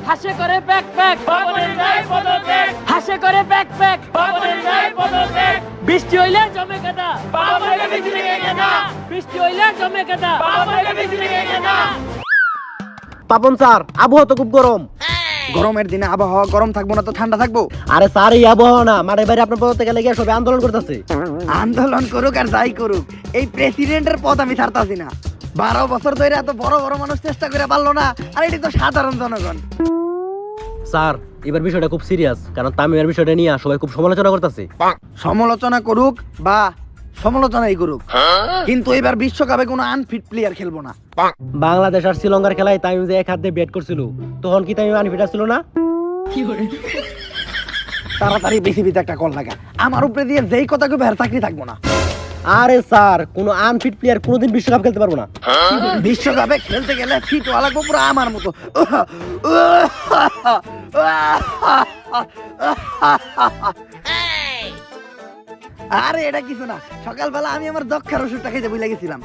হাসে করে pack pack বাবনের গায়ে পদত্যাগ, হাসে করে প্যাক প্যাক বাবনের গায়ে পদত্যাগ, বৃষ্টি হইলে জমে কাদা বাবনকে বিজলি কেনা, বৃষ্টি হইলে জমে কাদা বাবনকে বিজলি কেনা। পাপন স্যার, আবহাওয়া তো খুব গরম। গরমের দিনে আবহাওয়া গরম থাকবো না তো ঠান্ডা থাকবো? আরে স্যার, এই আবহাওয়া না মাঠে বাইরে আপনার পদ থেকে লেগে সবাই আন্দোলন করতেছে। আন্দোলন করুক আর যাই করুক, এই প্রেসিডেন্টের পদ আমি ছাড়তাছি না। 12 বছর ধরে এত বড় বড় মানুষ চেষ্টা করে পারলো না, আর এটি তো সাধারণ জনগণ। স্যার, এবার বিষয়টা খুব সিরিয়াস, কারণ তামিমের বিষয়টা নিয়ে সবাই খুব সমালোচনা করতেছে। সমালোচনা করুক বা সমালোচনাই করুক, কিন্তু এবার বিশ্বকাপে কোনো আনফিট প্লেয়ার খেলবো না। বাংলাদেশ আর শ্রীলঙ্কার খেলায় তামিম যে এক হাত দিয়ে ব্যাট করছিল, তখন কি তামিম আনফিট ছিল না? তাড়াতাড়ি বিসিবিতে একটা কল লাগা, আমার উপরে দিয়ে যেই কথা কইবে আর চাকরি থাকবো না। আরে স্যার, কোনো আনফিট প্লেয়ার কোনোদিন বিশ্বকাপ খেলতে পারবো না। বিশ্বকাপে খেলতে গেলে ফিট হওয়া লাগবো পুরো আমার মতো। আরে এটা কিছু না, সকালবেলা আমি আমার যক্ষার ওষুধটা খেতে ভুলে গেছিলাম।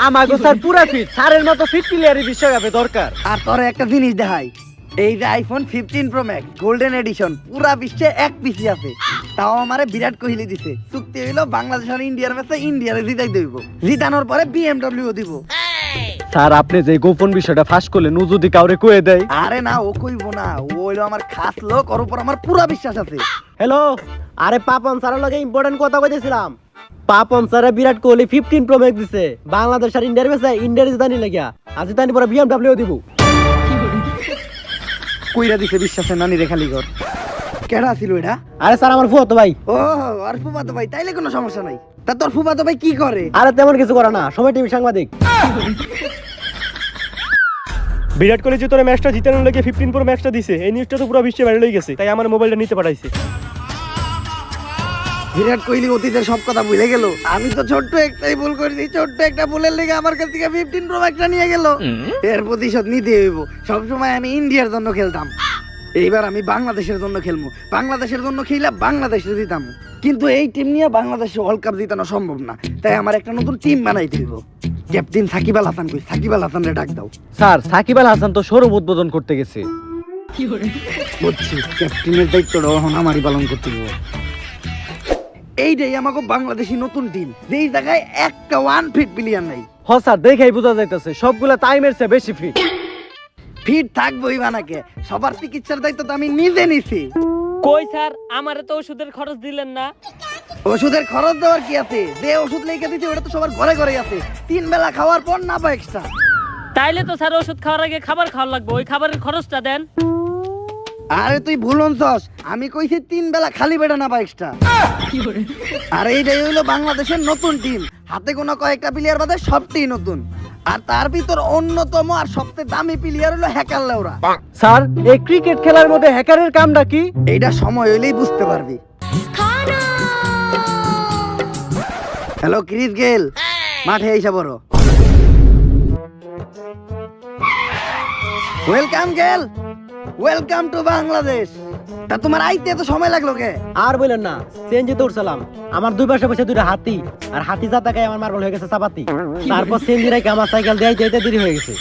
আমাগো স্যার পুরা ফিট, স্যারের মতো ফিট প্লেয়ারই বিশ্বকাপে দরকার। আর তোরে একটা জিনিস দেখাই, এই যে iPhone 15 pro max golden addition পুরা বিশ্বে এক পিসি আছে, তাও আমারে বিরাট কোহলি দিছে। চুক্তি হইলো বাংলাদেশ আর ইন্ডিয়ার ম্যাচে ইন্ডিয়ারে জিতাই দেব, জিতানোর পরে বিএমডব্লিউ দিব। স্যার, আপনি যে গোপন বিষয়টা ফাঁস করলেন, ও যদি কাউরে কয়ে দেয়? আরে না, ও কইবো না, ও হইলো আমার খাস লোক, ওর উপর আমার পুরা বিশ্বাস আছে। হ্যালো, আরে পাপন স্যারের লগে ইম্পর্টেন্ট কথা কইতেছিলাম। পাপন স্যারে বিরাট কোহলি 15 প্রো ম্যাক্স দিছে, বাংলাদেশ আর ইন্ডিয়ার ম্যাচে ইন্ডিয়ার জিতানি লাগিয়া, আজ জিতানি পরে বিএমডব্লিউ দিব। কইরা দিছে বিশ্বাসের নানি রেখালি ঘর। কেডা ছিল এটা? আরে স্যার, আমার ফুয়াতো ভাই। ও, আর ফুফাতো ভাই, তাইলে কোনো সমস্যা নাই। তা তোর ফুফাতো ভাই কি করে? আরে তেমন কিছু করে না, সময় টিভি সাংবাদিক। বিরাট কোহলি যে তোর ম্যাচটা জিতানোর লাগে 15 প্রো ম্যাচটা দিছে, এই নিউজটা তো পুরো বিশ্বে ভাইরাল হয়ে গেছে, তাই আমার মোবাইলটা নিতে পাঠাইছে। বিরাট কোহলি অতীতের সব কথা ভুলে গেল। আমি তো ছোট্ট একটাই ভুল করেছি, ছোট্ট একটা ভুলের লেগে আমার কাছ থেকে 15 প্রো ম্যাক্সটা নিয়ে গেল। এর প্রতিশোধ নিতে হইব। সবসময় আমি ইন্ডিয়ার জন্য খেলতাম, এইবার আমি বাংলাদেশের জন্য খেলবো। বাংলাদেশের জন্য খেলে বাংলাদেশে জিতাম, কিন্তু এই টিম নিয়ে বাংলাদেশে ওয়ার্ল্ড কাপ জিতানো সম্ভব না, তাই আমার একটা নতুন টিম বানাইতে হইব। ক্যাপ্টেন সাকিব আল হাসান কই? সাকিব আল হাসানরে ডাক দাও। স্যার, সাকিব আল হাসান তো শোরুম উদ্বোধন করতে গেছে। বুঝছি, ক্যাপ্টেনের দায়িত্বটা এখন আমারই পালন করতে হইব। এইটাই আমাকে বাংলাদেশি নতুন টিম, যেই জায়গায় একটা ওয়ান ফিট প্লেয়ার নাই। হ স্যার, দেখেই বোঝা যাইতেছে সবগুলা টাইমের চেয়ে বেশি ফিট। ফিট থাকবোই বানাকে, সবার চিকিৎসার দায়িত্ব তো আমি নিজে নিছি। কই স্যার, আমারে তো ওষুধের খরচ দিলেন না। ওষুধের খরচ দেওয়ার কি আছে? যে ওষুধ লেগে দিতে ওটা তো সবার ঘরে ঘরে আছে, 3 বেলা খাওয়ার পর না বা এক্সট্রা। তাইলে তো স্যার ওষুধ খাওয়ার আগে খাবার খাওয়া লাগবে, ওই খাবারের খরচটা দেন। আরে তুই ভুল হনছস, আমি কইছি 3 বেলা খালি পেটে না বা এক্সট্রা। আর এইটাই হইলো বাংলাদেশের নতুন টিম, হাতে গোনা কয়েকটা প্লেয়ার বাদে সবটাই নতুন। আর তার ভিতর অন্যতম আর সবচেয়ে দামি প্লেয়ার হলো হ্যাকার লেওরা। স্যার, এই ক্রিকেট খেলার মধ্যে হ্যাকারের কামটা কি? এইটা সময় হইলেই বুঝতে পারবি। হ্যালো ক্রিস গেল, মাঠে এসে বড়। ওয়েলকাম গেল, ওয়েলকাম টু বাংলাদেশ। তা তোমার আইতে এত সময় লাগলো কে? আর বলেন না, সিএনজিতে উঠছিলাম, আমার দুই পাশে বসে দুইটা হাতি, আর হাতি যা তাকায় আমার মার্বল হয়ে গেছে চাপাতি। তারপর সিএনজি রাইকে আমার সাইকেল দিয়ে যেতে দেরি হয়ে গেছে।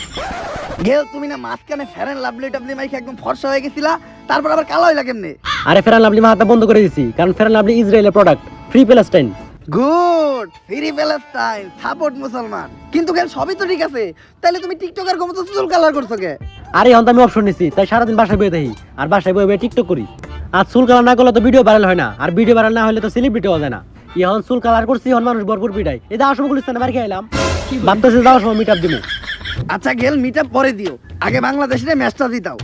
গেল, তুমি না মাঝখানে ফেরেন লাভলি টাবলি মাইকে একদম ফর্সা হয়ে গেছিলা, তারপর আবার কালো হইলা কেমনে? আরে ফেরান লাভলি মাথা বন্ধ করে দিছি, কারণ ফেরান লাভলি ইসরায়েলের product, free Palestine. Good, free Palestine, support মুসলমান। কিন্তু গেল সবই তো ঠিক আছে, তাহলে তুমি টিকটকার ক্ষমতা চুল কালার করছো কে? আরে এখন তো আমি অপশন নিছি, তাই সারাদিন বাসায় বয়ে থাকি, আর বাসায় বয়ে বয়ে টিকটক করি। আর চুল কালার না করলে তো ভিডিও ভাইরাল হয় না, আর ভিডিও ভাইরাল না হলে তো সেলিব্রিটি হওয়া যায় না। এখন চুল কালার করছি, এখন মানুষ ভরপুর পিটাই। এই যে আসমুকুল ইসলামে বাড়ি খেলাম, ভাবতেছি যাওয়ার সময় মিট আপ দিব। আচ্ছা গেল, মিট আপ পরে দিও, আগে বাংলাদেশের ম্যাচটা জিতাও।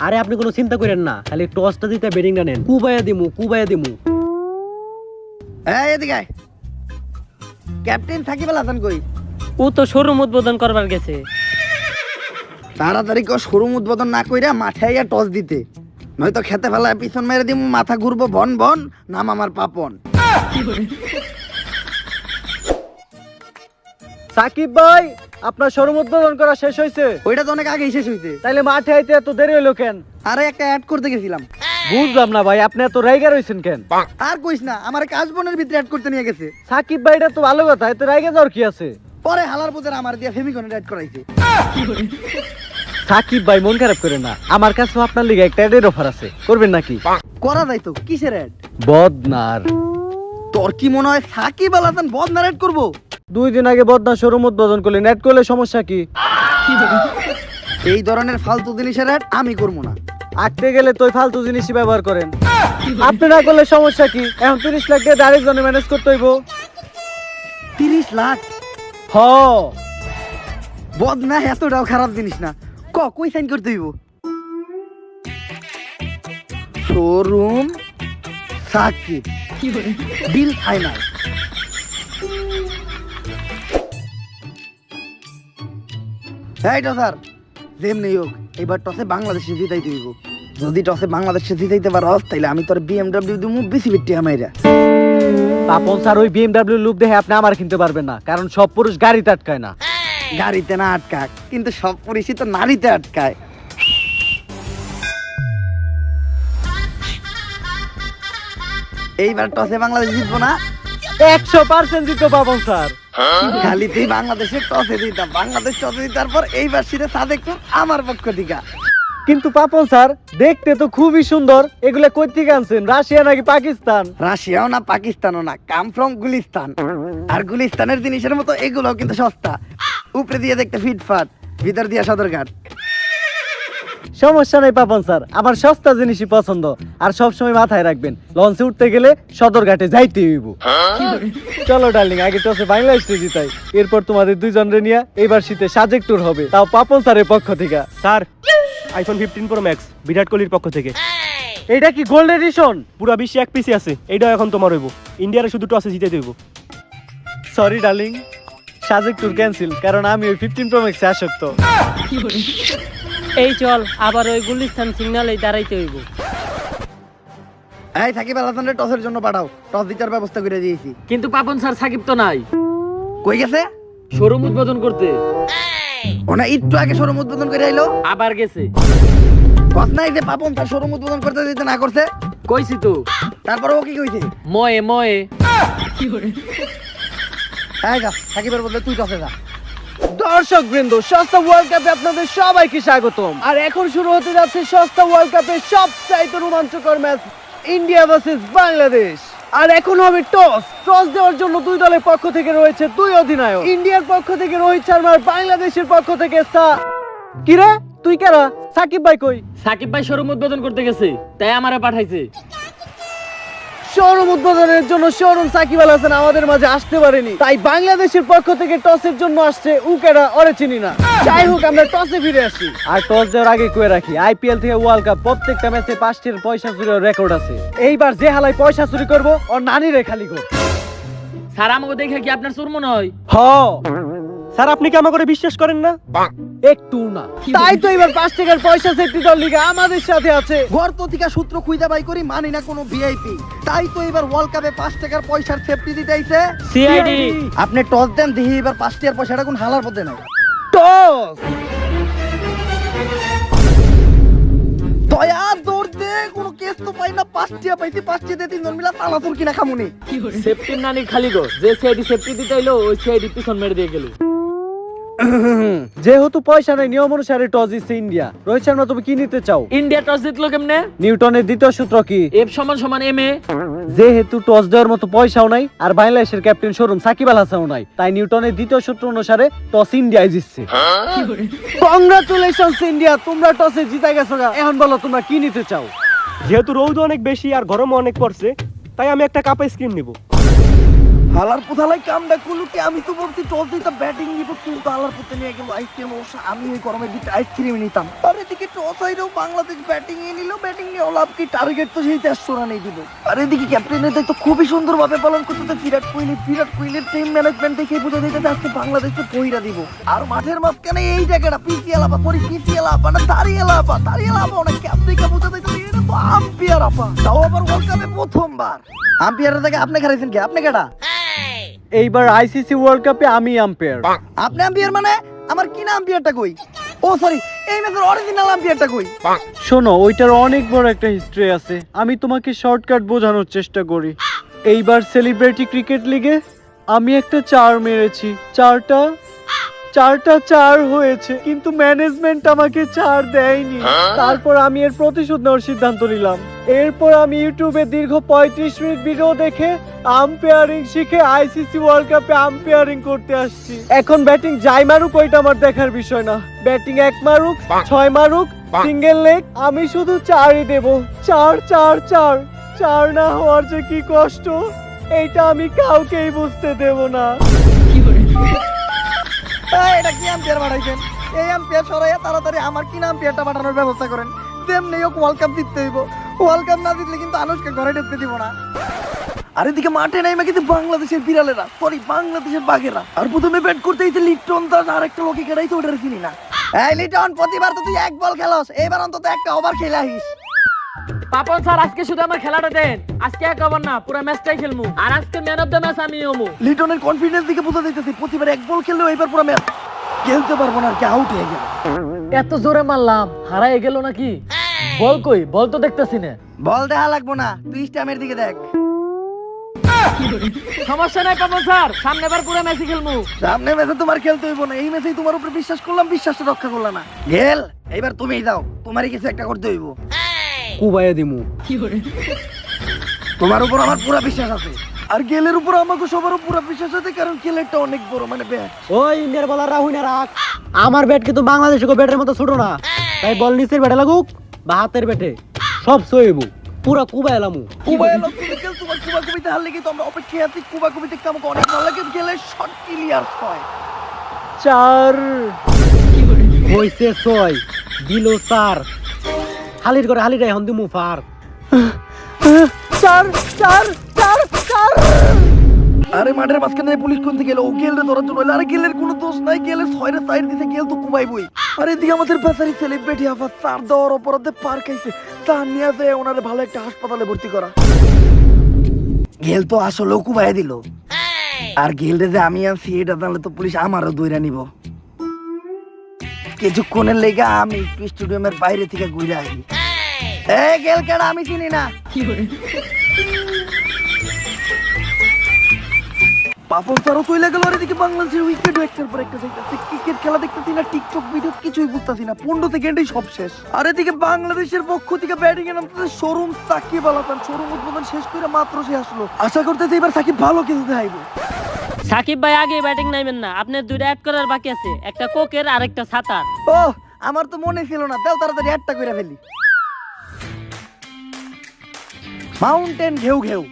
আরে আপনি কোনো চিন্তা করেন না, খালি টসটা দিতে ব্যাটিংটা নেন, কুবাইয়া দিমু কুবাইয়া দিমু। এই এদিকে আয়। ক্যাপ্টেন সাকিব আল হাসান কই? ও তো শোরুম উদ্বোধন করবার গেছে। তাড়াতাড়ি কেউ শোরুম উদ্বোধন না কইরা মাঠে আইয়া টস দিতে, নয়তো খেতে ফেলায় পিছন মেরে দিমু, মাথা ঘুরবো বন বন, নাম আমার পাপন। সাকিব ভাই, আপনার শোরুম উদ্বোধন করা শেষ হয়েছে? ওইটা তো অনেক আগেই শেষ হইছে। তাইলে মাঠে আইতে এত দেরি হইলো কেন? আরে একটা অ্যাড করতে গেছিলাম। বুঝলাম না ভাই, আপনি এত রাইগা রইছেন কেন? আর কইস না, আমার কাজ বোনের ভিতরে অ্যাড করতে নিয়ে গেছে। সাকিব ভাই, এটা তো ভালো কথা, এত রাইগা যাওয়ার কি আছে? পরে হালার পুজোর আমার দিয়ে ফেমিকনের অ্যাড করাইছে। সাকিব ভাই মন খারাপ করে না, আমার কাছেও আপনার লিগে একটা অ্যাডের অফার আছে, করবেন নাকি? করা যায় তো, কিসের অ্যাড? বদনার। তোর কি মনে হয় সাকিব আল হাসান বদনার অ্যাড করবো? 2 দিন আগে বদনা শোরুম উদ্বোধন করলেন, অ্যাড করলে সমস্যা কি? এই ধরনের ফালতু জিনিসের অ্যাড আমি করবো না। আঁকতে গেলে তো ফালতু জিনিসই ব্যবহার করেন। আপনি না করলে সমস্যা কি? এখন 30 লাখ টাকা আরেকজনে ম্যানেজ করতে হইব। 30 লাখ? হ, বদনা এতটাও খারাপ জিনিস না। কই সাইন করতে হইব? Showroom Sakib, deal final. এই টসার, যেমনি হোক এবার টসে বাংলাদেশে জিতাইতে হইব। যদি টসে বাংলাদেশে জিতাইতে পারস তাইলে আমি তোর BMW দিমু বেশি বেটি আমাইরা। পাপন স্যার ওই BMW লুক দেখে আপনি আমার কিনতে পারবেন না, কারণ সব পুরুষ গাড়িতে আটকায় না। গাড়িতে না আটকাক, কিন্তু সব পুলিশই তো নারীতে আটকায়। এইবার টসে বাংলাদেশ জিতবো না? 100% জিতো পাপন স্যার। খালি তুই বাংলাদেশের টসে দিতাম, বাংলাদেশ টসে দিতার পর এইবার সিধে সাদেক তোর আমার পক্ষ থেকে। কিন্তু পাপন স্যার দেখতে তো খুবই সুন্দর, এগুলা কই থেকে আনছেন? রাশিয়া নাকি পাকিস্তান? রাশিয়াও না পাকিস্তানও না, কাম ফ্রম গুলিস্তান। আর গুলিস্তানের জিনিসের মতো এগুলোও কিন্তু সস্তা। উপরে দিয়ে দেখতে ফিটফাট, ভিতর দিয়ে সদরঘাট। সমস্যা নেই পাপন স্যার, আমার সস্তা জিনিসই পছন্দ। আর সবসময় মাথায় রাখবেন, লঞ্চে উঠতে গেলে সদরঘাটে যাইতে হইব। চলো ডার্লিং, আগে টসে বাংলাদেশে জিতাই, এরপর তোমাদের দুইজনরে নিয়ে এইবার শীতে সাজেক ট্যুর হবে, তাও পাপন স্যারের পক্ষ থেকে। স্যার, আইফোন 15 প্রো ম্যাক্স বিরাট কোহলির পক্ষ থেকে। এটা কি গোল্ড এডিশন? পুরা বিশ্বে এক পিসি আছে, এইটাও এখন তোমার হইব। ইন্ডিয়ারে শুধু টসে জিতে দেব। Sorry darling, Sajek tour cancel, কারণ আমি ওই 15 প্রো ম্যাক্সে আসক্ত। এই চল আবার ওই গুলিস্তান সিগন্যালে দাঁড়াইতে হইব। এই সাকিব আল হাসানের টসের জন্য পাঠাও, টস জিতার ব্যবস্থা করে দিয়েছি। কিন্তু পাপন স্যার সাকিব তো নাই, কই গেছে? শোরুম উদ্বোধন করতে। ওনা একটু আগে শোরুম উদ্বোধন করে আইলো। আবার গেছে। কস নাই যে পাপন তার শোরুম উদ্বোধন করতে দিতে না করছে? কইছি তো। তারপরে ও কি কইছে? ময়ে ময়ে। এই যা, সাকিবের বদলে তুই টসে যা। দর্শক বৃন্দ, সস্তা ওয়ার্ল্ড কাপে আপনাদের সবাইকে স্বাগতম। আর এখন শুরু হতে যাচ্ছে সস্তা ওয়ার্ল্ড কাপের সবচাইতে রোমাঞ্চকর ম্যাচ, ইন্ডিয়া ভার্সেস বাংলাদেশ। আর এখন হবে টস। টস দেওয়ার জন্য দুই দলের পক্ষ থেকে রয়েছে 2 অধিনায়ক। ইন্ডিয়ার পক্ষ থেকে রোহিত শর্মা, আর বাংলাদেশের পক্ষ থেকে কিরে তুই কেরা? সাকিব ভাই কই? সাকিব ভাই শোরুম উদ্বোধন করতে গেছে, তাই আমারে পাঠাইছে। শোরুম উদ্বোধনের জন্য শোরুম সাকিব আল হাসান আমাদের মাঝে আসতে পারেনি, তাই বাংলাদেশের পক্ষ থেকে টসের জন্য আসছে উকেরা, ওরে চিনি না। যাই হোক, আমরা টসে ফিরে আসি। আর টস দেওয়ার আগে কয়ে রাখি, আইপিএল থেকে ওয়ার্ল্ড কাপ প্রত্যেকটা ম্যাচে 5টির পয়সা চুরির রেকর্ড আছে। এইবার যে হালাই পয়সা চুরি করবো ওর নানিরে খালি গো। স্যার আমাকে দেখে কি আপনার চোর মনে হয়? হ, স্যার, আপনি কি আমাকে বিশ্বাস করেন না? একটু না। তাই তো এবার 5 টাকার পয়সা সেফটি দল লিগে আমাদের সাথে আছে। গর্ত থেকে সূত্র খুঁজে বাই করি, মানি না কোনো ভিআইপি। তাই তো এবার ওয়ার্ল্ড কাপে 5 টাকার পয়সার সেফটি দিতে আইছে সিআইডি। আপনি টস দেন, দেখি এবার 5 টাকার পয়সাটা কোন হালার পথে নাই। টস দয়া দৌড়তে কোনো কেস তো পাই না। 5 টাকা পাইছি, 5 টাকা দিয়ে 3 জন মিলা সালাতুর কিনা খামুনি। সেফটির নানি খালি গো, যে সিআইডি সেফটি দিতে হইলো ওই সিআইডি পিছন মেরে দিয়ে গেল। যেহেতু পয়সা নাই, নিয়ম অনুসারে টস দিচ্ছে ইন্ডিয়া। রোহিত শর্মা, তুমি কি নিতে চাও? ইন্ডিয়া টস জিতলো কেমনে? নিউটনের দ্বিতীয় সূত্র কি? এফ সমান সমান এম এ। যেহেতু টস দেওয়ার মতো পয়সাও নাই, আর বাংলাদেশের ক্যাপ্টেন শোরুম সাকিব আল হাসানও নাই, তাই নিউটনের দ্বিতীয় সূত্র অনুসারে টস ইন্ডিয়ায় জিতছে। কংগ্রাচুলেশনস ইন্ডিয়া, তোমরা টসে জিতে গেছো। এখন বলো তোমরা কি নিতে চাও? যেহেতু রৌদ অনেক বেশি আর গরমও অনেক পড়ছে, তাই আমি একটা কাপ আইসক্রিম নিব। হালার পুথালাই কামটা করলো কি? আমি তো বলছি টস দিতে ব্যাটিং নিব, কিন্তু হালার পুতে নিয়ে গেল আইসক্রিম। অবশ্য আমি ওই গরমের দিকে আইসক্রিম নিতাম। আর এদিকে টস আইলেও বাংলাদেশ ব্যাটিং এ নিল, ব্যাটিং নিয়ে লাভ কি? টার্গেট তো সেই 400 রানই দিব। আর এদিকে ক্যাপ্টেনের দায়িত্ব খুবই সুন্দরভাবে পালন করতেছে বিরাট কোহলি। বিরাট কোহলির টিম ম্যানেজমেন্ট দেখে বুঝে দিতে আজকে বাংলাদেশকে বইরা দিব। আর মাঠের মাঝখানে এই জায়গাটা পিসিএল আপা, সরি পিসিএল আপা না, দাঁড়িয়ে আপা, দাঁড়িয়ে আপা অনেক ক্যাপ দেখে বুঝে দিতে এটা তো আম্পায়ার আপা। তাও আবার ওয়ার্ল্ড কাপে প্রথমবার। আম্পায়ারের থেকে আপনি খারাইছেন কি? আপনি কেডা? এইবার আইসিসি ওয়ার্ল্ড কাপে আমি আম্পায়ার। আপনি আম্পায়ার মানে? আমার কি না আম্পায়ারটা কই? ও সরি, এই ম্যাচের অরিজিনাল আম্পায়ারটা কই? শোনো, ওইটার অনেক বড় একটা হিস্ট্রি আছে, আমি তোমাকে শর্টকাট বোঝানোর চেষ্টা করি। এইবার সেলিব্রিটি ক্রিকেট লিগে আমি একটা 4 মেরেছি, 4টা 4টা 4 হয়েছে, কিন্তু ম্যানেজমেন্ট আমাকে 4 দেয়নি। তারপর আমি এর প্রতিশোধ নেওয়ার সিদ্ধান্ত নিলাম। এরপর আমি ইউটিউবে দীর্ঘ 35 মিনিট ভিডিও দেখে আম্পায়ারিং শিখে আইসিসি ওয়ার্ল্ড কাপে আম্পায়ারিং করতে আসছি। এখন ব্যাটিং যাই মারুক ওইটা আমার দেখার বিষয় না। ব্যাটিং 1 মারুক 6 মারুক সিঙ্গেল লেগ, আমি শুধু 4ই দেব। 4 4 4 4 না হওয়ার যে কি কষ্ট এইটা আমি কাউকেই বুঝতে দেব না। এটা কি আম্পায়ার বাড়াইছেন? এই আম্পায়ার সরাইয়া তাড়াতাড়ি আমার কি আম্পায়ারটা পাঠানোর ব্যবস্থা করেন। তেমনি হোক ওয়ার্ল্ড কাপ জিততে হইব। ওয়ার্ল্ড কাপ না জিতলে কিন্তু আনুশকে ঘরে ঢুকতে দিব না। আর এদিকে মাঠে নাই কিন্তু বাংলাদেশের বিড়ালেরা, সরি বাংলাদেশের বাঘেরা। আর প্রথমে ব্যাট করতে হইছে লিটন দাস, আর একটা লোকে কেড়াইছে, ওটার চিনি না। এই লিটন, প্রতিবার তো তুই 1 বল খেলোস, এবার অন্তত একটা ওভার খেলে আহিস। পাপন স্যার আজকে শুধু আমার খেলাটা দেন, আজকে এক ওভার না পুরো ম্যাচটাই খেলমু, আর আজকে ম্যান অফ দ্য ম্যাচ আমি হমু। লিটনের কনফিডেন্স দিকে বোঝা যাইতেছে, প্রতিবার 1 বল খেললেও এবার পুরো ম্যাচ খেলতে পারবো না, আর কি আউট হয়ে গেল। এত জোরে মারলাম, হারাই গেল নাকি? বল কই? বল তো দেখতেছি না। বল দেখা লাগবো না, তুই স্ট্যামের দিকে দেখ। সমস্যা নাই পাপন স্যার, সামনেবার পুরো ম্যাচই খেলমু। সামনে ম্যাচে তোমার খেলতে হইব না, এই ম্যাচেই তোমার উপর বিশ্বাস করলাম, বিশ্বাসটা রক্ষা করলাম না। গেল, এবার তুমিই যাও, তোমারই কিছু একটা করতে হইব। কুবাইয়া দিমু। তোমার উপর আমার পুরো বিশ্বাস আছে, আর গেলের উপর আমাকে সবার পুরো বিশ্বাস আছে, কারণ গেলেরটা অনেক বড় মানে ব্যাট। ওই ইন্ডিয়ার বলার রাহুল না রাখ, আমার ব্যাট কিন্তু বাংলাদেশের ব্যাটের মতো ছোট না, তাই বল নিচের ব্যাটে লাগুক বা হাতের ব্যাটে সব সইবু, পুরা কুবাইলামু। কুবাই লোক তুমি গেল, তোমার কুবা কুবিতে হারলে কি তোমরা অপেক্ষায় আছি? কুবা কুবিতে আমাকে অনেক ভালো লাগে, গেলে শট ক্লিয়ার হয়। 4 হইছে 6 দিল 4, হালির করে হালির এখন দিমু 4। 4 4 4 4। আরে মাঠের মাঝখানে পুলিশ কোন থেকে এলো? ও গেলে ধরার জন্য এলো। আরে গেলের কোনো দোষ নাই, গেলে 6 সাইড দিতে গেল তো কুবাই বই। আরে এদিকে আমাদের বেচারি সেলিব্রিটি আবার 4 দেওয়ার অপরাধে পার খাইছে, তা নিয়ে যায় ওনারে ভালো একটা হাসপাতালে ভর্তি করা। গেল তো আসলেও কুবাই দিল, আর গেলরে যে আমি আনছি এটা জানলে তো পুলিশ আমারও দইরা নিব। কিছুক্ষণের লেগে আমি স্টেডিয়ামের বাইরে থেকে ঘুরে আসি। এই গেল কেডা? আমি চিনি না। পাপন স্যারও চলে গেল, আর এদিকে বাংলাদেশের উইকেট একটার পর একটা যাইতেছে। ক্রিকেট খেলা দেখতেছি না, টিকটক ভিডিও কিছুই বুঝতেছি না, 15 সেকেন্ডেই সব শেষ। আর এদিকে বাংলাদেশের পক্ষ থেকে ব্যাটিং এ নামতেছে শোরুম সাকিব আল হাসান। শোরুম উদ্বোধন শেষ করে মাত্র সে আসলো, আশা করতেছে এবার সাকিব ভালো কিছু দেখাইবে। সাকিব ভাই আগে ব্যাটিং নাইবেন না, আপনার 2টা অ্যাড করার বাকি আছে, একটা কোকের আর একটা ছাতার। ও আমার তো মনে ছিল না, তাও তাড়াতাড়ি একটা করে ফেলি। মাউন্টেন ঘেউ ঘেউ,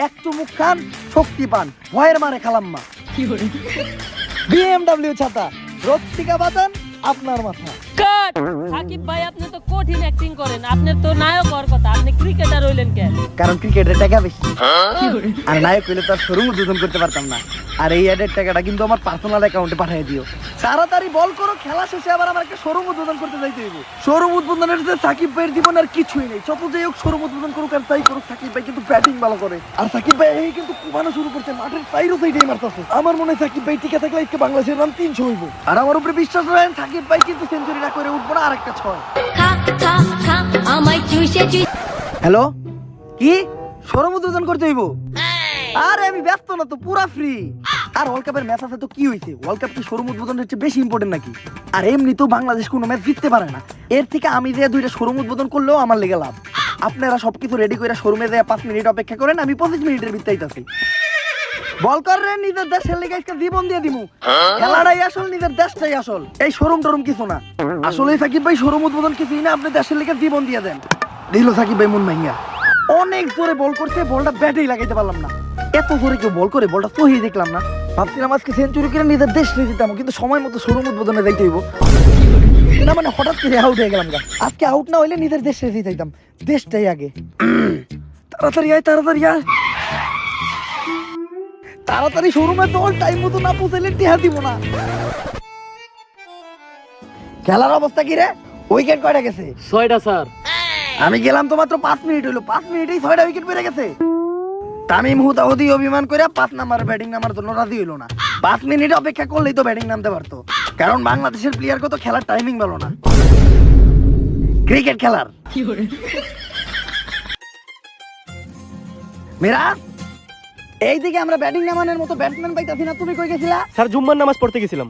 একটু মুখ খান শক্তি পান, ভয়ের মারে খালাম্মা। BMW ছাতা, রত্তিকা বাদান আপনার মাথা। কাট! সাকিব ভাই আপনি তো কঠিন অ্যাক্টিং করেন, আপনার তো নায়ক হওয়ার কথা, আপনি ক্রিকেটার হইলেন কেন? কারণ ক্রিকেটের টাকা বেশি, আর নায়ক হইলে তো আর শোরুম উদ্বোধন করতে পারতাম না। আর এই অ্যাডের টাকাটা কিন্তু আমার পার্সোনাল অ্যাকাউন্টে পাঠিয়ে দিও। তাড়াতাড়ি বল করো, খেলা শেষে আবার আমার একটা শোরুম উদ্বোধন করতে যাইতে হইব। শোরুম উদ্বোধনের যে সাকিব ভাইয়ের জীবন আর কিছুই নেই। যত যাই হোক শোরুম উদ্বোধন করুক আর তাই করুক, সাকিব ভাই কিন্তু ব্যাটিং ভালো করে। আর সাকিব ভাই এই কিন্তু কুবানো শুরু করছে, মাঠের সাইডও সাইডেই মারতেছে। আমার মনে হয় সাকিব ভাই টিকে থাকলে আজকে বাংলাদেশের রান 300 হইব। আর আমার উপরে বিশ্বাস রাখেন, সাকিব ভাই কিন্তু সেঞ্চুরি না করে উঠবো না, আর একটা 6। হ্যালো, কি শোরুম উদ্বোধন করতে হইব? আরে আমি ব্যস্ত না তো, পুরা ফ্রি। আর ওয়ার্ল্ড কাপের ম্যাচ আছে তো কি হইছে? ওয়ার্ল্ড কাপ কি শোরুম উদ্বোধনের চেয়ে বেশি ইম্পর্টেন্ট নাকি? আর এমনিতেও বাংলাদেশ কোনো ম্যাচ জিততে পারে না, এর থেকে আমি যে 2টা শোরুম উদ্বোধন করলেও আমার লেগে লাভ। আপনারা সবকিছু রেডি করে শোরুমে যায় 5 মিনিট অপেক্ষা করেন, আমি 25 মিনিটের ভিতরে আইতাছি। বল করেন, নিজের দেশের লেগে আজকে জীবন দিয়ে দিমু। খেলাটাই আসল, নিজের দেশটাই আসল, এই শোরুম টরুম কিছু না। আসলে সাকিব ভাই শোরুম উদ্বোধন কিছুই না, আপনি দেশের লেগে জীবন দিয়ে দেন। দিল সাকিব ভাই মন ভাঙিয়া, অনেক জোরে বল করছে, বলটা ব্যাটেই লাগাইতে পারলাম না। এত জোরে কেউ বল করে, বলটা সহি দেখলাম না। ভাবছিলাম আজকে সেঞ্চুরি করে নিজের দেশ নিয়ে যেতাম, কিন্তু সময় মতো শোরুম উদ্বোধনে যাইতে হইব না, মানে হঠাৎ করে আউট হয়ে গেলাম। আজকে আউট না হইলে নিজের দেশ রেখে যেতাম, দেশটাই আগে। তাড়াতাড়ি আয়, তাড়াতাড়ি আয়, তাড়াতাড়ি শোরুমে দল, টাইম মতো না পৌঁছাইলে টিহা দিব না। খেলার অবস্থা কি রে? উইকেট কয়টা গেছে? 6টা স্যার। আমি গেলাম তো মাত্র 5 মিনিট হইলো, 5 মিনিটেই 6টা উইকেট পড়ে গেছে। তামিম হুদাহুদি অভিমান করে 5 নাম্বার ব্যাটিং নামার জন্য রাজি হইলো না। 5 মিনিট অপেক্ষা করলেই তো ব্যাটিং নামতে পারতো, কারণ বাংলাদেশের প্লেয়ার কত খেলার টাইমিং ভালো না ক্রিকেট খেলার। মিরাজ, এইদিকে আমরা ব্যাটিং নামানোর মতো ব্যাটসম্যান পাইতাছি না, তুমি কই গেছিলা? স্যার জুম্মার নামাজ পড়তে গেছিলাম।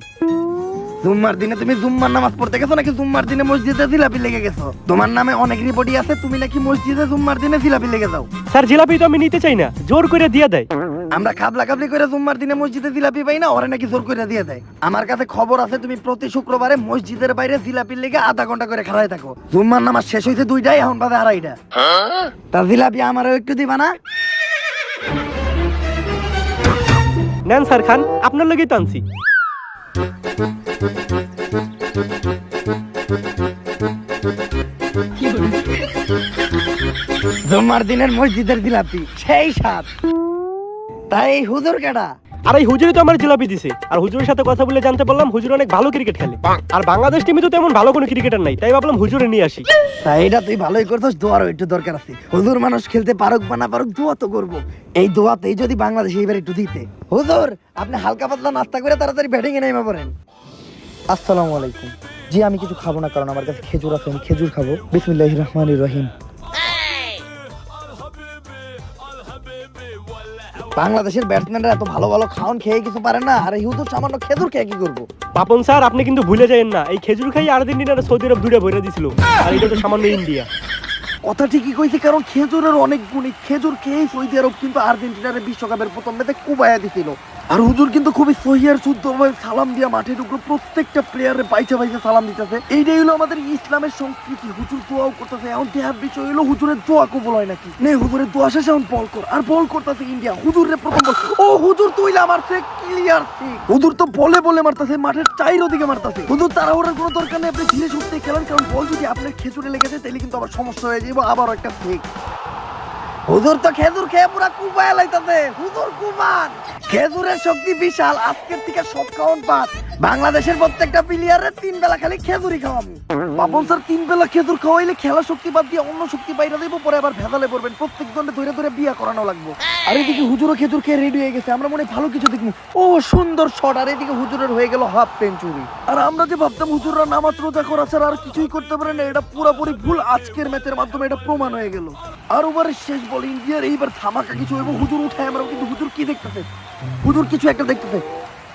জুম্মার দিনে তুমি জুম্মার নামাজ পড়তে গেছো নাকি জুম্মার দিনে মসজিদে জিলাপি লেগে গেছো? তোমার নামে অনেক রিপোর্টই আছে, তুমি নাকি মসজিদে জুম্মার দিনে জিলাপি লেগে যাও। স্যার জিলাপি তো আমি নিতে চাই না, জোর করে দিয়ে দেয়। আমরা খাবলা খাবলি করে জুম্মার দিনে মসজিদে জিলাপি পাই না, ওরা নাকি জোর করে দিয়ে দেয়। আমার কাছে খবর আছে তুমি প্রতি শুক্রবারে মসজিদের বাইরে জিলাপির লেগে আধা ঘন্টা করে খাড়াই থাকো। জুম্মার নামাজ শেষ হয়েছে 2টায়, এখন বাজে 2:30। তা জিলাপি আমারও একটু দিবা না? নেন স্যার খান, আপনার লগেই তো আনছি। জুম্মার দিনের মসজিদের জিলাপি সেই স্বাদ। তাই এই হুজুর কেডা? আর এই হুজুরই তো আমার জিলাপি দিছে। আর হুজুরের সাথে কথা বলে জানতে পারলাম হুজুর অনেক ভালো ক্রিকেট খেলে। আর বাংলাদেশ টিমে তো তেমন ভালো কোনো ক্রিকেটার নাই, তাই ভাবলাম হুজুরে নিয়ে আসি। তাই এটা তুই ভালোই করছিস, দোয়ারও একটু দরকার আছে। হুজুর মানুষ খেলতে পারুক বা না পারুক, দোয়া তো করবো। এই দোয়াতেই যদি বাংলাদেশ এইবার একটু দিতে। হুজুর আপনি হালকা পাতলা নাস্তা করে তাড়াতাড়ি ব্যাটিং এ নেমে পড়েন। আসসালামু আলাইকুম। জি আমি কিছু খাবো না, কারণ আমার কাছে খেজুর আছে, আমি খেজুর খাবো। বিসমিল্লাহির রহমানির রহিম। বাংলাদেশের ব্যাটসম্যানরা এত ভালো ভালো খাওয়ান খেয়ে কিছু পারে না, আর এই হুজুর সামান্য খেজুর খেয়ে কি করবো? পাপন স্যার আপনি কিন্তু ভুলে যাবেন না, এই খেজুর খাই আর্জেন্টিনা আর সৌদি আরব দুইটা ভরে দিছিল। আর এটা তো সামান্য ইন্ডিয়া। কথা ঠিকই কইছে, কারণ খেজুরের অনেক গুণী। খেজুর খেয়ে সৌদি আরব কিন্তু আর্জেন্টিনার বিশ্বকাপের প্রথম ম্যাচে কুবাইয়া দিছিল। আর হুজুর কিন্তু খুবই সহিয়ার শুদ্ধভাবে সালাম দিয়া মাঠে ঢুকলো, প্রত্যেকটা প্লেয়ারের বাইচা বাইচা সালাম দিতেছে। এইটাই হলো আমাদের ইসলামের সংস্কৃতি। হুজুর দোয়াও করতেছে। এখন দেহার বিষয় হলো হুজুরের দোয়া কবুল হয় নাকি। নে হুজুরের দোয়া শেষে এখন বল কর। আর বল করতেছে ইন্ডিয়া। হুজুরের প্রথম বল, ও হুজুর তুইলা মারছে ক্লিয়ার ঠিক। হুজুর তো বলে বলে মারতেছে, মাঠের চাইর দিকে মারতেছে। হুজুর তাড়াহুড়ার কোনো দরকার নেই, আপনি ধীরে সুস্থে খেলেন, কারণ বল যদি আপনার খেজুরে লেগেছে তাহলে কিন্তু আবার সমস্যা হয়ে যাবে, আবারও একটা ঠিক। হুজুর তো খেজুর খেয়ে পুরা কুবায় লাইতাছে। হুজুর কুমান, খেজুরের শক্তি বিশাল। আজকের থেকে সব খাওয়ান পাত। বাংলাদেশের প্রত্যেকটা প্লেয়ারের 3 বেলা খালি খেজুরই খাওয়াবো। বাপন স্যার 3 বেলা খেজুর খাওয়াইলে খেলা শক্তি বাদ দিয়ে অন্য শক্তি বাইরে দেবো, পরে আবার ভেজালে পড়বেন। প্রত্যেক জনে ধরে ধরে বিয়া করানো লাগবে। আর এদিকে হুজুরও খেজুর খেয়ে রেডি হয়ে গেছে, আমরা মনে হয় ভালো কিছু দেখবো। ও সুন্দর শট। আর এদিকে হুজুরের হয়ে গেল হাফ সেঞ্চুরি। আর আমরা যে ভাবতাম হুজুররা নামাজ রোজা করা ছাড়া আর কিছুই করতে পারে না, এটা পুরোপুরি ভুল। আজকের ম্যাচের মাধ্যমে এটা প্রমাণ হয়ে গেল। আর ওভারের শেষ বল ইন্ডিয়ার, এইবার ধামাকা কিছু হইব। হুজুর উঠায় আমরা, কিন্তু হুজুর কি দেখতেছে? হুজুর কিছু একটা দেখতেছে।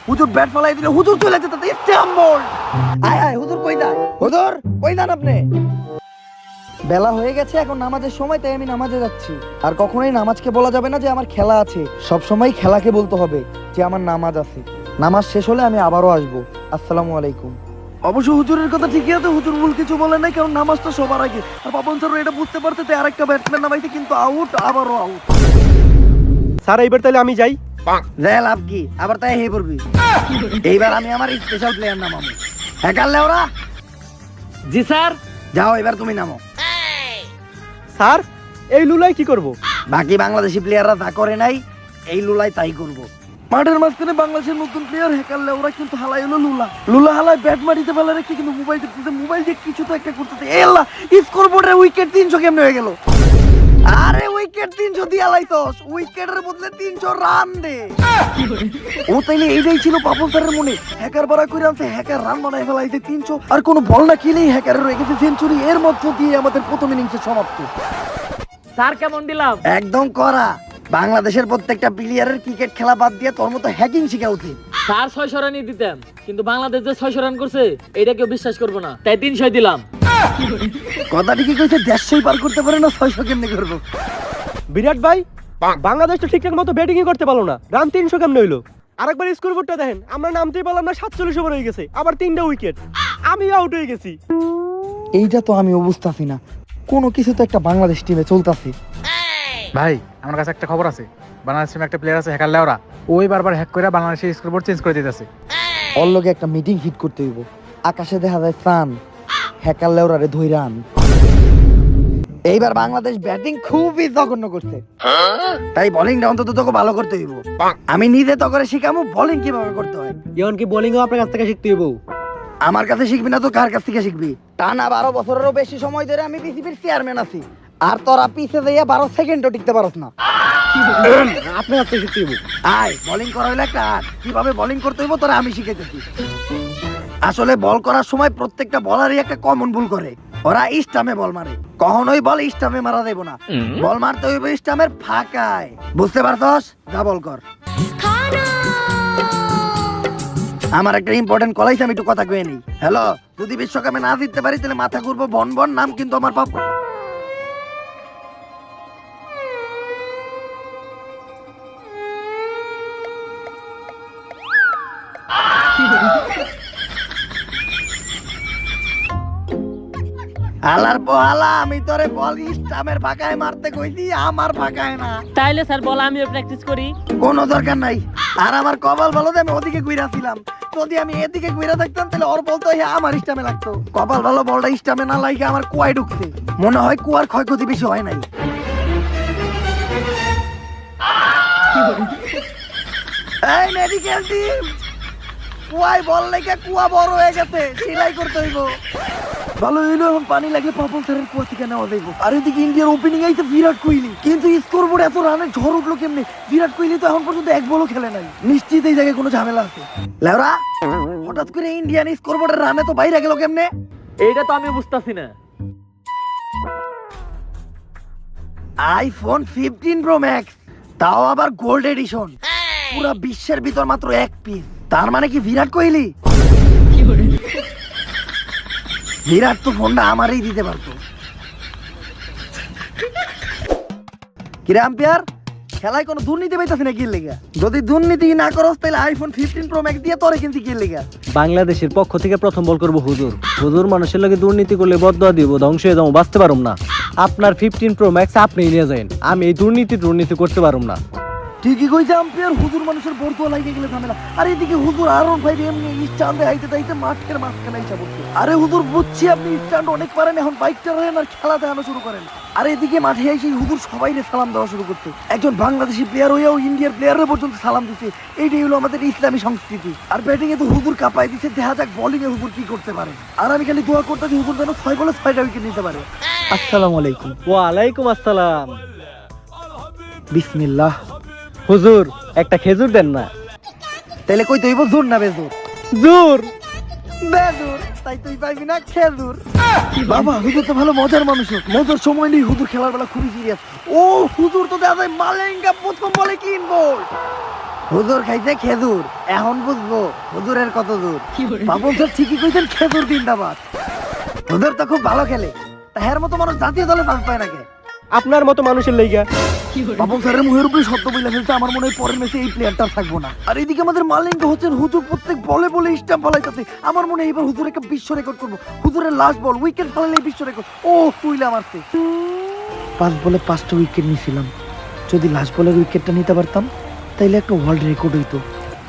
হুজুর ব্যাট ফালাই দিলে হুজুর চলে যেতে স্ট্যাম্প বল। আয় আয় হুজুর কই যান? হুজুর কই যান আপনি? বেলা হয়ে গেছে, এখন নামাজের সময়, তাই আমি নামাজে যাচ্ছি। আর কখনোই নামাজকে বলা যাবে না যে আমার খেলা আছে। সব সময় খেলাকে বলতে হবে যে আমার নামাজ আছে। নামাজ শেষ হলে আমি আবারও আসবো। আসসালামু আলাইকুম। অবশ্য হুজুরের কথা ঠিকই আছে, হুজুর ভুল কিছু বলে নাই, কারণ নামাজটা সবার আগে। আর পাপন স্যার এটা বুঝতে পারতে তাই আরেকটা ব্যাটসম্যান নামাইতে, কিন্তু আউট, আবারও আউট। স্যার এইবার তাহলে আমি যাই। যাই লাভ কি, আবার তাই হে পড়বি। এইবার আমি আমার স্পেশাল প্লেয়ার নামাবো। হ্যাকার লেওরা, জি স্যার। যাও এবার তুমি নামো। স্যার এই লুলাই কি করব? বাকি বাংলাদেশি প্লেয়াররা যা করে নাই, এই লুলাই তাই করবো। মাঠের মাঝখানে বাংলাদেশের নতুন প্লেয়ার হ্যাকার লেওরা কিন্তু হালাই হলো লুলা। লুলা হালাই ব্যাট মারিতে ফেলে রেখে কিন্তু মোবাইল দেখতেছে। মোবাইল দিয়ে কিছু তো একটা করতেছে। এল্লা স্কোর বোর্ডে উইকেট 300 কেমনে হয়ে গেল? আরে উইকেট 300 দিয়া লাইছস, উইকেটের বদলে 300 রান দে। ও তাইলে এইটাই ছিল পাপন স্যারের মনে। হ্যাকার বাড়া করে আনছে, হ্যাকার রান বানায় ফেলাইছে 300। আর কোনো বল না খেলেই হ্যাকারের রয়ে গেছে সেঞ্চুরি। এর মধ্য দিয়ে আমাদের প্রথম ইনিংসের সমাপ্তি। স্যার কেমন দিলাম? একদম করা। বাংলাদেশের প্রত্যেকটা প্লেয়ারের ক্রিকেট খেলা বাদ দিয়ে তোর মতো হ্যাকিং শিখা উচিত। স্যার 600 রানই দিতাম, কিন্তু বাংলাদেশ যে 600 রান করছে এটা কেউ বিশ্বাস করবো না, তাই 300 দিলাম। কথা ঠিকই কইছে, 150 পার করতে পারে না, 600 কেমনে করবো? বিরাট ভাই, বাংলাদেশ তো ঠিকঠাক মতো ব্যাটিংই করতে পারলো না, রান 300 কেমনে হইলো? আরেকবার স্কোর বোর্ডটা দেখেন, আমরা নামতেই পারলাম না, 47 ওভার হয়ে গেছে, আবার 3টা উইকেট, আমি আউট হয়ে গেছি। এইটা তো আমি বুঝতাছি না, কোনো কিছু তো একটা বাংলাদেশ টিমে চলতেছে। ভাই আমার কাছে একটা খবর আছে, বাংলাদেশ টিমে একটা প্লেয়ার আছে হ্যাকার লেওরা, ওই বারবার হ্যাক করে বাংলাদেশের স্কোরবোর্ড চেঞ্জ করে দিতেছে। ওর লগে একটা মিটিং হিট করতে হইব। আকাশে দেখা যায় সান, হ্যাকার লেওরারে ধইরান। এইবার বাংলাদেশ ব্যাটিং খুবই জঘন্য করছে, তাই বোলিংটা অন্তত তোকে ভালো করতে হইব। আমি নিজে তো করে শিখামু বোলিং কিভাবে করতে হয়। এখন কি বোলিংও আপনার কাছ থেকে শিখতে হইব? আমার কাছে শিখবি না তো কার কাছ থেকে শিখবি? টানা 12 বছরেরও বেশি সময় ধরে আমি বিসিবির চেয়ারম্যান আছি, আর তোরা পিছে যাইয়া 12 সেকেন্ডও টিকতে পারস না। আপনার কাছ থেকে শিখতে হইব। আয় বোলিং করা হইলে একটা আর্ট, কিভাবে বোলিং করতে হইব তোরা আমি শিখাইতেছি। আসলে বল করার সময় প্রত্যেকটা বলারই একটা কমন ভুল করে, ওরা স্টাম্পে বল মারে। কখনোই বল স্টাম্পে মারা দেব না, বল মারতে হইব স্টাম্পের ফাঁকায়। বুঝতে পারছস? যা বল কর। আমার একটা ইম্পর্টেন্ট কল আইছে, আমি একটু কথা কয়ে নিই। হ্যালো, যদি বিশ্বকাপে না জিততে পারি তাহলে মাথা ঘুরবো, বন বন নাম কিন্তু আমার পাপ। আলার বহালা, আমি তোরে বল ইস্টামের ফাঁকায় মারতে কইছি, আমার ফাঁকায় না। তাইলে স্যার বল আমিও প্র্যাকটিস করি। কোনো দরকার নাই। আর আমার কপাল ভালো যে আমি ওদিকে ঘুরাছিলাম, যদি আমি এদিকে ঘুরে থাকতাম তাহলে ওর বলতো আমার ইস্টামে লাগতো। কপাল ভালো, বলটা ইস্টামে না লাগে আমার কুয়ায় ঢুকছে। মনে হয় কুয়ার ক্ষয়ক্ষতি বেশি হয় নাই। এই মেডিকেল টিম, কুয়ায় বল লেগে কুয়া বড় হয়ে গেছে, সেলাই করতে হইব। ভালো হইলো, এখন পানি লাগলে পাপল স্যারের কুয়া থেকে নেওয়া যাইব। আর এদিকে ইন্ডিয়ার ওপেনিং আইছে বিরাট কোহলি, কিন্তু স্কোর বোর্ডে এত রানের ঝড় উঠলো কেমনে? বিরাট কোহলি তো এখন পর্যন্ত এক বলও খেলে নাই, নিশ্চিত এই জায়গায় কোনো ঝামেলা আছে। লেওরা, হঠাৎ করে ইন্ডিয়ান স্কোর বোর্ডের রানে তো বাইরে গেল কেমনে? এইটা তো আমি বুঝতাছি না। আইফোন 15 প্রো ম্যাক্স, তাও আবার গোল্ড এডিশন, পুরো বিশ্বের ভিতর মাত্র এক পিস। তার মানে কি বিরাট কোহলি? বিরাট তো ফোনটা আমারই দিতে পারতো। কিরে আম্পায়ার, খেলায় কোনো দুর্নীতি পাইতাছি না কি লেগা? যদি দুর্নীতি না করস তাহলে আইফোন 15 প্রো ম্যাক্স দিয়ে তোরে কিনছি কি লেগা? বাংলাদেশের পক্ষ থেকে প্রথম বল করবো হুজুর। হুজুর মানুষের লগে দুর্নীতি করলে বদয়া দিব, ধ্বংস হয়ে যাবো, বাঁচতে পারুম না। আপনার 15 প্রো ম্যাক্স আপনি নিয়ে যান, আমি এই দুর্নীতি করতে পারুম না। ঠিকই কইছে আম্পায়ার, হুজুর মানুষের বর্তোয়া লাগে গেলে ঝামেলা। আর এদিকে হুজুর আরন ভাই এমনি স্ট্যান্ডে হাইতে তাইতে মাঠের মাঝখানে আইসা বসে। আরে হুজুর বুঝছি আপনি স্ট্যান্ড অনেক পারেন, এখন বাইকটা রেন আর খেলা দেখানো শুরু করেন। আর এদিকে মাঠে এসে হুজুর সবাইরে সালাম দেওয়া শুরু করতে। একজন বাংলাদেশি প্লেয়ার হইয়াও ইন্ডিয়ার প্লেয়ারের পর্যন্ত সালাম দিচ্ছে। এইটাই হলো আমাদের ইসলামী সংস্কৃতি। আর ব্যাটিং এ তো হুজুর কাঁপাই দিচ্ছে, দেখা যাক বোলিং এ হুজুর কি করতে পারে। আর আমি খালি দোয়া করতেছি হুজুর যেন 6 বলে 6টা উইকেট নিতে পারে। আসসালামু আলাইকুম। ওয়ালাইকুম আসসালাম। বিসমিল্লাহ। হুজুর একটা খেজুর দেন না। তাইলে কই তৈব জোর না বেজোর? জোর বেজোর, তাই তুই পাইবি না খেজুর। বাবা হুজুর তো ভালো মজার মানুষ, মজার সময় নেই। হুজুর খেলার বেলা খুবই সিরিয়াস। ও হুজুর তো দেখা যায় মালেঙ্গা প্রথম বলে কিনবো। হুজুর খাইছে খেজুর, এখন বুঝবো হুজুরের কত দূর। বাবু স্যার ঠিকই কইছেন, খেজুর জিন্দাবাদ। হুজুর তো খুব ভালো খেলে, তাহার মতো মানুষ জাতীয় দলে চান্স পায় নাকি? আপনার মতো মানুষের লাইগা। বাবু স্যারের মুখের উপরে সত্য বলে ফেলছে, আমার মনে হয় পরের ম্যাচে এই প্লেয়ারটা থাকবো না। আর এদিকে আমাদের মালিঙ্গা হচ্ছেন হুজুর প্রত্যেক বলে বলে স্ট্যাম্প ফলাইতেছে। আমার মনে হয় এবার হুজুর একটা বিশ্ব রেকর্ড করবো। হুজুরের লাস্ট বল উইকেট ফলাইলে বিশ্ব রেকর্ড। ও তুইলা মারছে। 5 বলে 5টা উইকেট নিয়েছিলাম, যদি লাস্ট বলের উইকেটটা নিতে পারতাম তাইলে একটা ওয়ার্ল্ড রেকর্ড হইতো।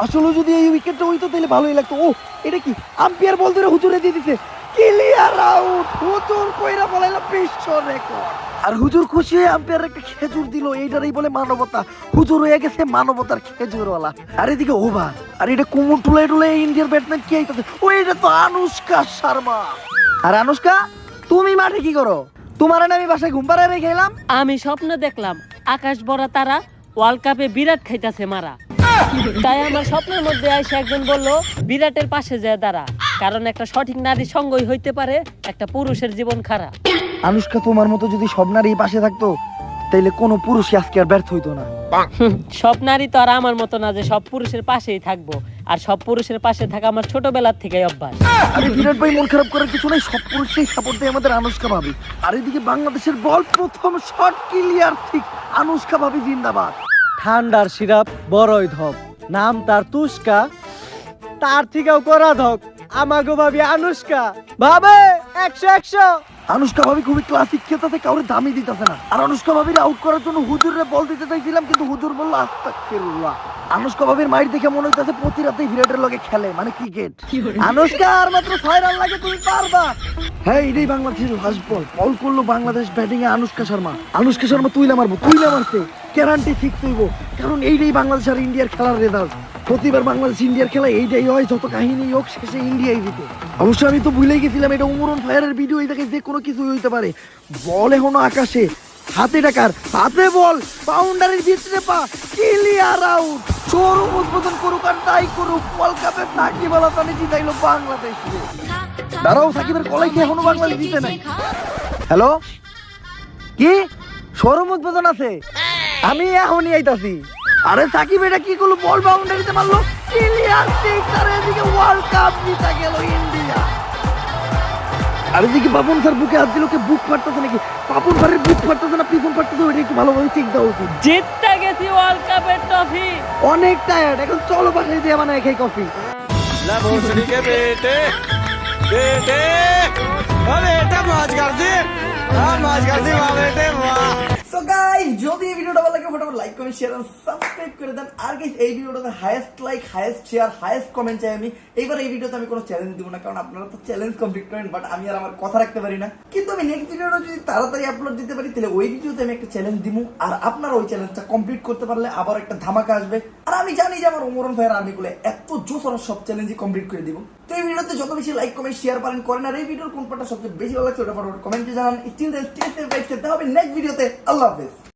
আসলে যদি এই উইকেটটা হইতো তাহলে ভালোই লাগতো। ও এটা কি আম্পায়ার বল ধরে হুজুরে দিয়ে দিছে, ক্লিয়ার আউট। হুজুর কইরা বলাইলা বিশ্ব রেকর্ড। আর হুজুর খুশি হয়ে আম্পায়ার একটা খেজুর দিল, এইটারই বলে মানবতা। হুজুর হয়ে গেছে মানবতার খেজুরওয়ালা। আর এদিকে ওভার, আর এটা কুমুর টুলাই টুলাই ইন্ডিয়ার ব্যাটসম্যান কি আইতাছে? ও এটা তো আনুষ্কা শর্মা। আর আনুষ্কা, তুমি মাঠে কি করো? তোমার না আমি বাসায় ঘুম পাড়ায় রেখে এলাম। আমি স্বপ্ন দেখলাম আকাশ ভরা তারা ওয়ার্ল্ড কাপে বিরাট খাইতাছে মারা। তাই আমার স্বপ্নের মধ্যে এসে একজন বলল বিরাটের পাশে যায় দাঁড়া, কারণ একটা সঠিক নারী সঙ্গই হইতে পারে একটা পুরুষের জীবন খারাপ। আনুষ্কা, তোমার মতো যদি সব নারী পাশে থাকতো তাইলে কোনো পুরুষই আজকে আর ব্যর্থ হইতো না। সব নারী তো আর আমার মতো না যে সব পুরুষের পাশেই থাকবো, আর সব পুরুষের পাশে থাকা আমার ছোটবেলার থেকেই অভ্যাস। আরে বিরাট ভাই, মন খারাপ করার কিছু নাই, সব পুরুষই সাপোর্ট দেয় আমাদের আনুষ্কা ভাবি। আর এদিকে বাংলাদেশের বল প্রথম শট ক্লিয়ার, ঠিক আনুষ্কা ভাবি জিন্দাবাদ। ঠান্ডার সিরাপ বড়ই ধপ, নাম তার তুষ্কা, তার থেকেও করা ধক আমাগো ভাবি আনুষ্কা। ভাবে 100 আনুষ্কা ভাবি খুবই ক্লাসিক খেলতেছে, কাউরে দামি দিতেছে না। আর আনুষ্কা ভাবির আউট করার জন্য হুজুরে বল দিতে চাইছিলাম, কিন্তু হুজুর বলল আস্তাগফিরুল্লাহ। আনুষ্কা ভাবির মাইর দেখে মনে হইতাছে প্রতি রাতেই বিরাটের লগে খেলে, মানে ক্রিকেট। আনুষ্কা আর মাত্র 6 রান লাগে, তুমি পারবা। হ্যাঁ, এটাই বাংলাদেশের লাস্ট বল। বল করলো বাংলাদেশ ব্যাটিং এ আনুষ্কা শর্মা। আনুষ্কা শর্মা তুইলা মারছে, গ্যারান্টি ফিক্স হইব, কারণ এইটাই বাংলাদেশ আর ইন্ডিয়ার খেলার রেজাল্ট। প্রতিবার বাংলাদেশ ইন্ডিয়ার খেলা এইটাই হয়, যত কাহিনী হোক শেষে ইন্ডিয়াই জিতে। অবশ্য আমি তো ভুলেই গেছিলাম, এটা উমরন ফায়ারের ভিডিও, এই দেখে যে কোনো কিছু হইতে পারে। বল এখনো আকাশে, হাতে টাকার, হাতে বল, বাউন্ডারির ভিতরে পা, ক্লিয়ার আউট। শোরুম উদ্বোধন করুক আর তাই করুক, ওয়ার্ল্ড কাপে সাকিব আল হাসান জিতাইলো বাংলাদেশ। দাঁড়াও, সাকিবের কলাই কি এখনো বাংলাদেশ জিতে নাই? হ্যালো, কি শোরুম উদ্বোধন আছে? আমি এখনই আইতাছি। আরে সাকিব এটা কি করলো? বল বাউন্ডারিতে মারলো, সিরিয়াসলি স্যার, এদিকে ওয়ার্ল্ড কাপ জিতা গেল ইন্ডিয়া। আর এদিকে বাপন স্যার বুকে হাত দিল, কে বুক ফাটতেছে নাকি? বাপন স্যারের বুক ফাটতেছে না পিছন ফাটতেছে, ওইটা একটু ভালোভাবে চেক দেওয়া উচিত। জিততে গেছি ওয়ার্ল্ড কাপের ট্রফি। অনেক টায়ার্ড, এখন চলো বাসায় দিয়ে বানায় খাই কফি। সো গাইস, যদি এই ভিডিওটা ভালো লাগে ফটাফট like comment share and subscribe করে দেন। আর গাইস, এই ভিডিওটাতে highest like, highest share, highest comment চাই আমি। এইবার এই ভিডিওতে আমি কোনো চ্যালেঞ্জ দিব না, কারণ আপনারা তো চ্যালেঞ্জ কমপ্লিট করেন, বাট আমি আর আমার কথা রাখতে পারি না। কিন্তু আমি নেক্সট ভিডিওটা যদি তাড়াতাড়ি আপলোড দিতে পারি, তাহলে ওই ভিডিওতে আমি একটা চ্যালেঞ্জ দিব, আর আপনারা ওই চ্যালেঞ্জটা কমপ্লিট করতে পারলে আবার একটা ধামাকা আসবে। আর আমি জানি যে আমার ওমরন ভাইয়ের আর্মিগুলো এত জোস, ওরা সব চ্যালেঞ্জই কমপ্লিট করে দিব। তো এই ভিডিওতে যত বেশি লাইক কমেন্ট শেয়ার পারেন করেন, আর এই ভিডিওর কোন পার্টটা সবচেয়ে বেশি ভালো লাগছে ওটা ফটাফট কমেন্টে জানান। Still then stay safe, guys, দেখা হবে নেক্সট ভিডিওতে। আল্লাহ হাফেজ।